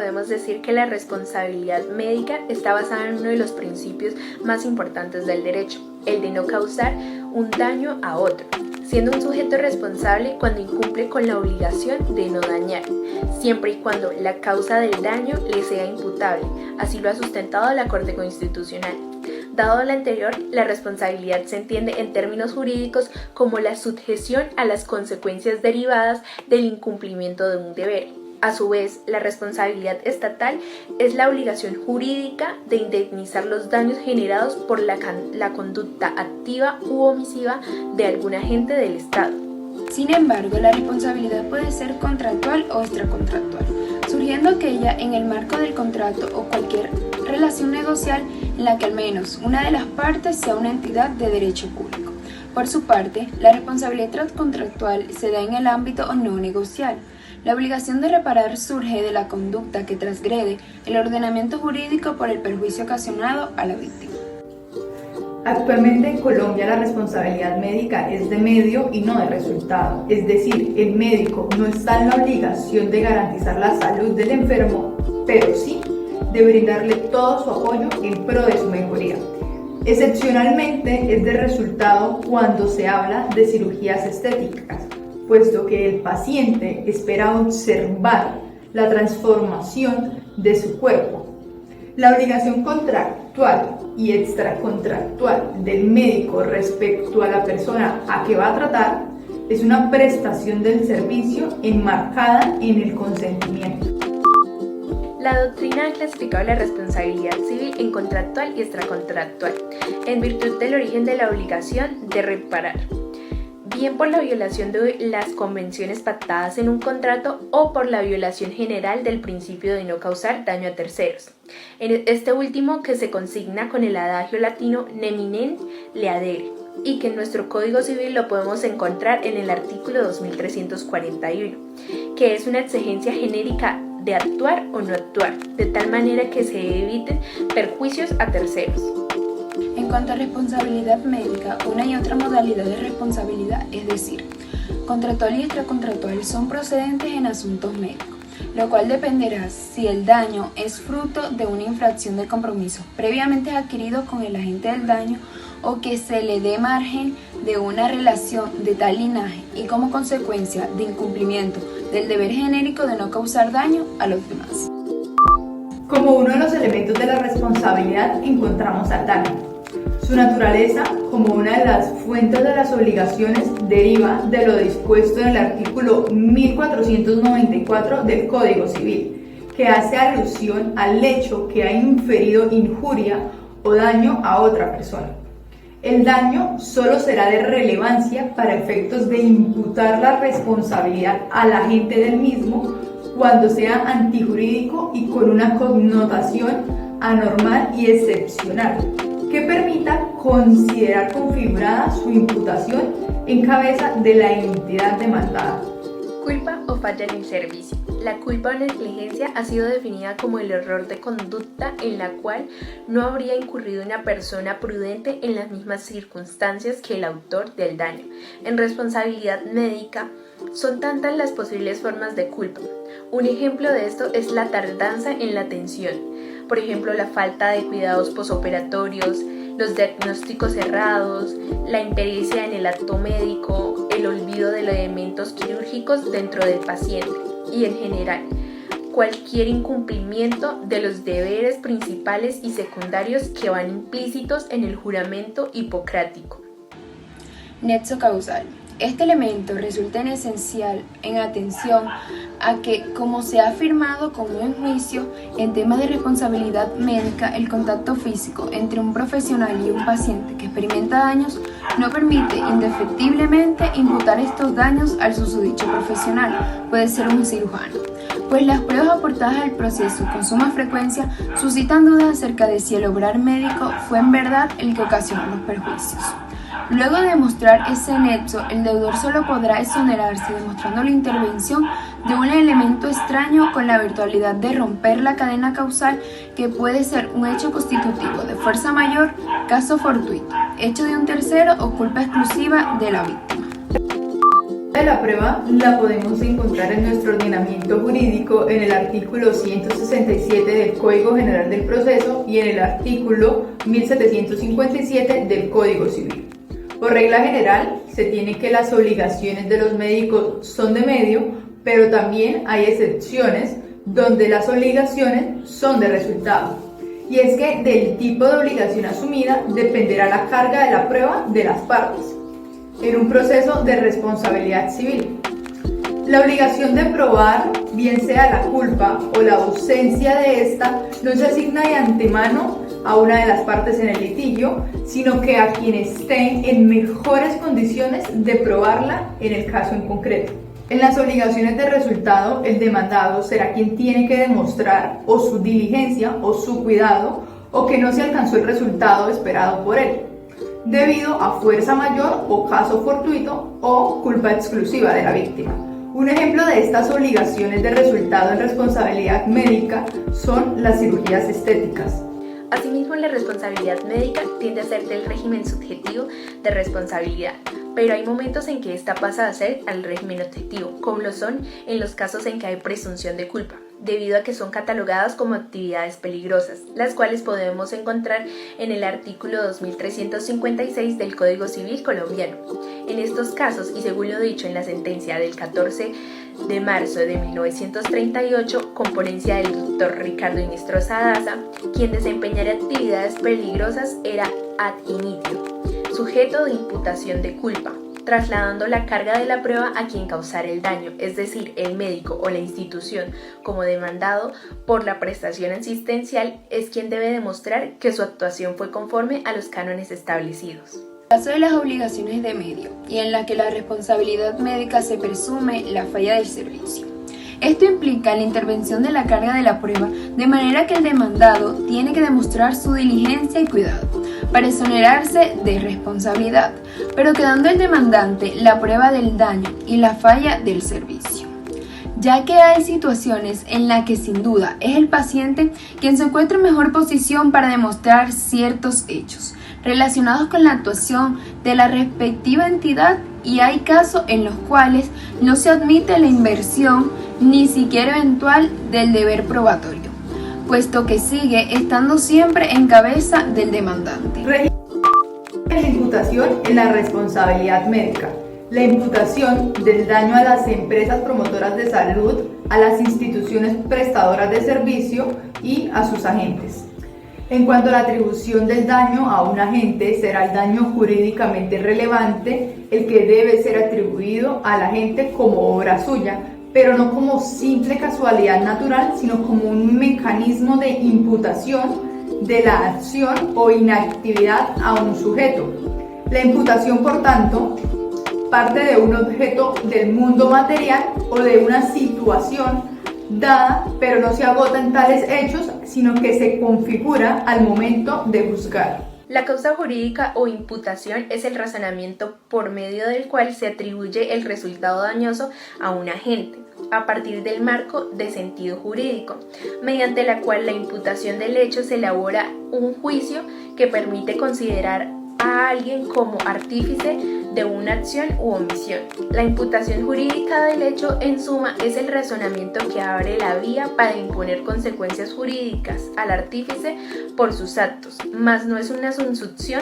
podemos decir que la responsabilidad médica está basada en uno de los principios más importantes del derecho, el de no causar un daño a otro, siendo un sujeto responsable cuando incumple con la obligación de no dañar, siempre y cuando la causa del daño le sea imputable. Así lo ha sustentado la Corte Constitucional. Dado lo anterior, la responsabilidad se entiende en términos jurídicos como la sujeción a las consecuencias derivadas del incumplimiento de un deber. A su vez, la responsabilidad estatal es la obligación jurídica de indemnizar los daños generados por la conducta activa u omisiva de algún agente del Estado. Sin embargo, la responsabilidad puede ser contractual o extracontractual, surgiendo aquella en el marco del contrato o cualquier relación negocial en la que al menos una de las partes sea una entidad de derecho público. Por su parte, la responsabilidad contractual se da en el ámbito no negocial. La obligación de reparar surge de la conducta que transgrede el ordenamiento jurídico por el perjuicio ocasionado a la víctima. Actualmente en Colombia la responsabilidad médica es de medio y no de resultado, es decir, el médico no está en la obligación de garantizar la salud del enfermo, pero sí de brindarle todo su apoyo en pro de su mejoría. Excepcionalmente es de resultado cuando se habla de cirugías estéticas, puesto que el paciente espera observar la transformación de su cuerpo. La obligación contractual y extracontractual del médico respecto a la persona a que va a tratar es una prestación del servicio enmarcada en el consentimiento. La doctrina ha clasificado la responsabilidad civil en contractual y extracontractual, en virtud del origen de la obligación de reparar, bien por la violación de las convenciones pactadas en un contrato o por la violación general del principio de no causar daño a terceros. En este último, que se consigna con el adagio latino neminem leadere, y que en nuestro Código Civil lo podemos encontrar en el artículo 2341, que es una exigencia genérica de actuar o no actuar, de tal manera que se eviten perjuicios a terceros. En cuanto a responsabilidad médica, una y otra modalidad de responsabilidad, es decir, contractual y extracontractual, son procedentes en asuntos médicos, lo cual dependerá si el daño es fruto de una infracción de compromisos previamente adquiridos con el agente del daño o que se le dé margen de una relación de tal linaje y como consecuencia de incumplimiento del deber genérico de no causar daño a los demás. Como uno de los elementos de la responsabilidad encontramos al daño. Su naturaleza, como una de las fuentes de las obligaciones, deriva de lo dispuesto en el artículo 1494 del Código Civil, que hace alusión al hecho que ha inferido injuria o daño a otra persona. El daño solo será de relevancia para efectos de imputar la responsabilidad al agente del mismo cuando sea antijurídico y con una connotación anormal y excepcional, que permita considerar configurada su imputación en cabeza de la entidad demandada. Culpa o falla en el servicio. La culpa o negligencia ha sido definida como el error de conducta en la cual no habría incurrido una persona prudente en las mismas circunstancias que el autor del daño. En responsabilidad médica, son tantas las posibles formas de culpa. Un ejemplo de esto es la tardanza en la atención, por ejemplo, la falta de cuidados posoperatorios, los diagnósticos errados, la impericia en el acto médico, el olvido de los elementos quirúrgicos dentro del paciente y, en general, cualquier incumplimiento de los deberes principales y secundarios que van implícitos en el juramento hipocrático. Nexo causal. Este elemento resulta esencial en atención a que, como se ha afirmado como en juicio, en temas de responsabilidad médica, el contacto físico entre un profesional y un paciente que experimenta daños no permite indefectiblemente imputar estos daños al susodicho profesional, puede ser un cirujano, pues las pruebas aportadas al proceso con suma frecuencia suscitan dudas acerca de si el obrar médico fue en verdad el que ocasionó los perjuicios. Luego de demostrar ese nexo, el deudor solo podrá exonerarse demostrando la intervención de un elemento extraño con la virtualidad de romper la cadena causal, que puede ser un hecho constitutivo de fuerza mayor, caso fortuito, hecho de un tercero o culpa exclusiva de la víctima. La de la prueba la podemos encontrar en nuestro ordenamiento jurídico en el artículo 167 del Código General del Proceso y en el artículo 1757 del Código Civil. Por regla general, se tiene que las obligaciones de los médicos son de medio, pero también hay excepciones donde las obligaciones son de resultado. Y es que del tipo de obligación asumida dependerá la carga de la prueba de las partes en un proceso de responsabilidad civil. La obligación de probar, bien sea la culpa o la ausencia de esta, no se asigna de antemano a una de las partes en el litigio, sino que a quien esté en mejores condiciones de probarla en el caso en concreto. En las obligaciones de resultado, el demandado será quien tiene que demostrar o su diligencia o su cuidado o que no se alcanzó el resultado esperado por él, debido a fuerza mayor o caso fortuito o culpa exclusiva de la víctima. Un ejemplo de estas obligaciones de resultado en responsabilidad médica son las cirugías estéticas. Asimismo, la responsabilidad médica tiende a ser del régimen subjetivo de responsabilidad, pero hay momentos en que esta pasa a ser al régimen objetivo, como lo son en los casos en que hay presunción de culpa, debido a que son catalogadas como actividades peligrosas, las cuales podemos encontrar en el artículo 2356 del Código Civil colombiano. En estos casos, y según lo dicho en la sentencia del 14 de marzo de 1938, con ponencia del doctor Ricardo Inestrosa Daza, quien desempeñara actividades peligrosas era ad initio, sujeto de imputación de culpa, trasladando la carga de la prueba a quien causara el daño, es decir, el médico o la institución, como demandado por la prestación asistencial, es quien debe demostrar que su actuación fue conforme a los cánones establecidos. En el caso de las obligaciones de medio y en la que la responsabilidad médica se presume la falla del servicio. Esto implica la intervención de la carga de la prueba, de manera que el demandado tiene que demostrar su diligencia y cuidado para exonerarse de responsabilidad, pero quedando el demandante la prueba del daño y la falla del servicio, ya que hay situaciones en las que sin duda es el paciente quien se encuentra en mejor posición para demostrar ciertos hechos relacionados con la actuación de la respectiva entidad, y hay casos en los cuales no se admite la inversión ni siquiera eventual del deber probatorio, puesto que sigue estando siempre en cabeza del demandante. La imputación en la responsabilidad médica. La imputación del daño a las empresas promotoras de salud, a las instituciones prestadoras de servicio y a sus agentes. En cuanto a la atribución del daño a un agente, será el daño jurídicamente relevante el que debe ser atribuido al agente como obra suya, pero no como simple casualidad natural, sino como un mecanismo de imputación de la acción o inactividad a un sujeto. La imputación, por tanto, parte de un objeto del mundo material o de una situación dada, pero no se agota en tales hechos, sino que se configura al momento de juzgar. La causa jurídica o imputación es el razonamiento por medio del cual se atribuye el resultado dañoso a un agente, a partir del marco de sentido jurídico, mediante la cual la imputación del hecho se elabora un juicio que permite considerar a alguien como artífice de una acción u omisión. La imputación jurídica del hecho, en suma, es el razonamiento que abre la vía para imponer consecuencias jurídicas al artífice por sus actos, mas no es una asunción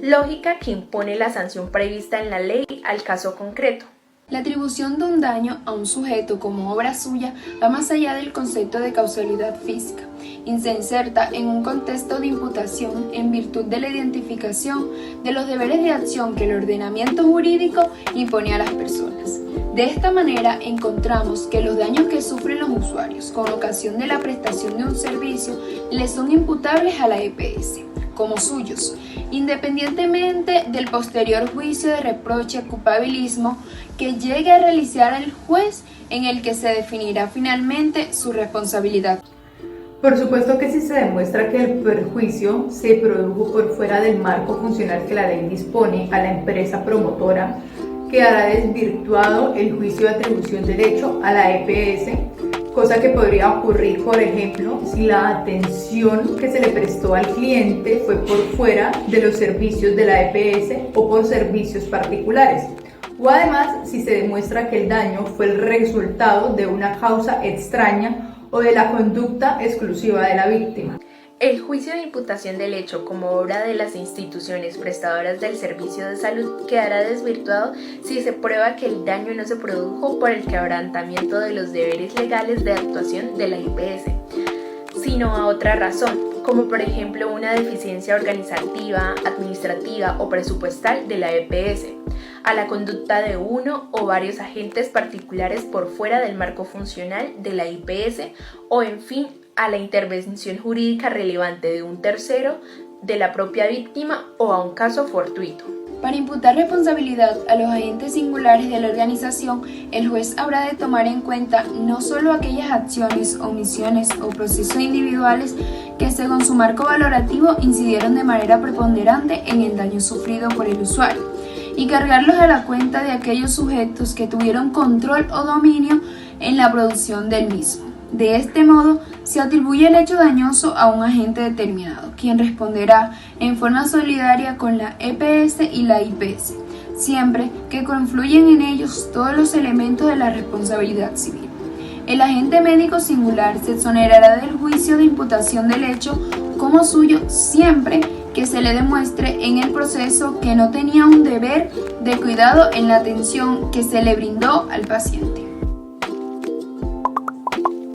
lógica que impone la sanción prevista en la ley al caso concreto. La atribución de un daño a un sujeto como obra suya va más allá del concepto de causalidad física y se inserta en un contexto de imputación en virtud de la identificación de los deberes de acción que el ordenamiento jurídico impone a las personas. De esta manera encontramos que los daños que sufren los usuarios con ocasión de la prestación de un servicio les son imputables a la EPS como suyos, independientemente del posterior juicio de reproche culpabilismo que llegue a realizar el juez, en el que se definirá finalmente su responsabilidad. Por supuesto que si se demuestra que el perjuicio se produjo por fuera del marco funcional que la ley dispone a la empresa promotora, quedará desvirtuado el juicio de atribución del hecho a la EPS, cosa que podría ocurrir, por ejemplo, si la atención que se le prestó al cliente fue por fuera de los servicios de la EPS o por servicios particulares. o además si se demuestra que el daño fue el resultado de una causa extraña o de la conducta exclusiva de la víctima. El juicio de imputación del hecho como obra de las instituciones prestadoras del servicio de salud quedará desvirtuado si se prueba que el daño no se produjo por el quebrantamiento de los deberes legales de actuación de la IPS, sino a otra razón, como por ejemplo una deficiencia organizativa, administrativa o presupuestal de la EPS, a la conducta de uno o varios agentes particulares por fuera del marco funcional de la IPS o en fin a la intervención jurídica relevante de un tercero, de la propia víctima o a un caso fortuito. Para imputar responsabilidad a los agentes singulares de la organización, el juez habrá de tomar en cuenta no solo aquellas acciones, omisiones o procesos individuales que según su marco valorativo incidieron de manera preponderante en el daño sufrido por el usuario, y cargarlos a la cuenta de aquellos sujetos que tuvieron control o dominio en la producción del mismo. De este modo, se atribuye el hecho dañoso a un agente determinado, quien responderá en forma solidaria con la EPS y la IPS, siempre que confluyen en ellos todos los elementos de la responsabilidad civil. El agente médico singular se exonerará del juicio de imputación del hecho como suyo siempre que se le demuestre en el proceso que no tenía un deber de cuidado en la atención que se le brindó al paciente.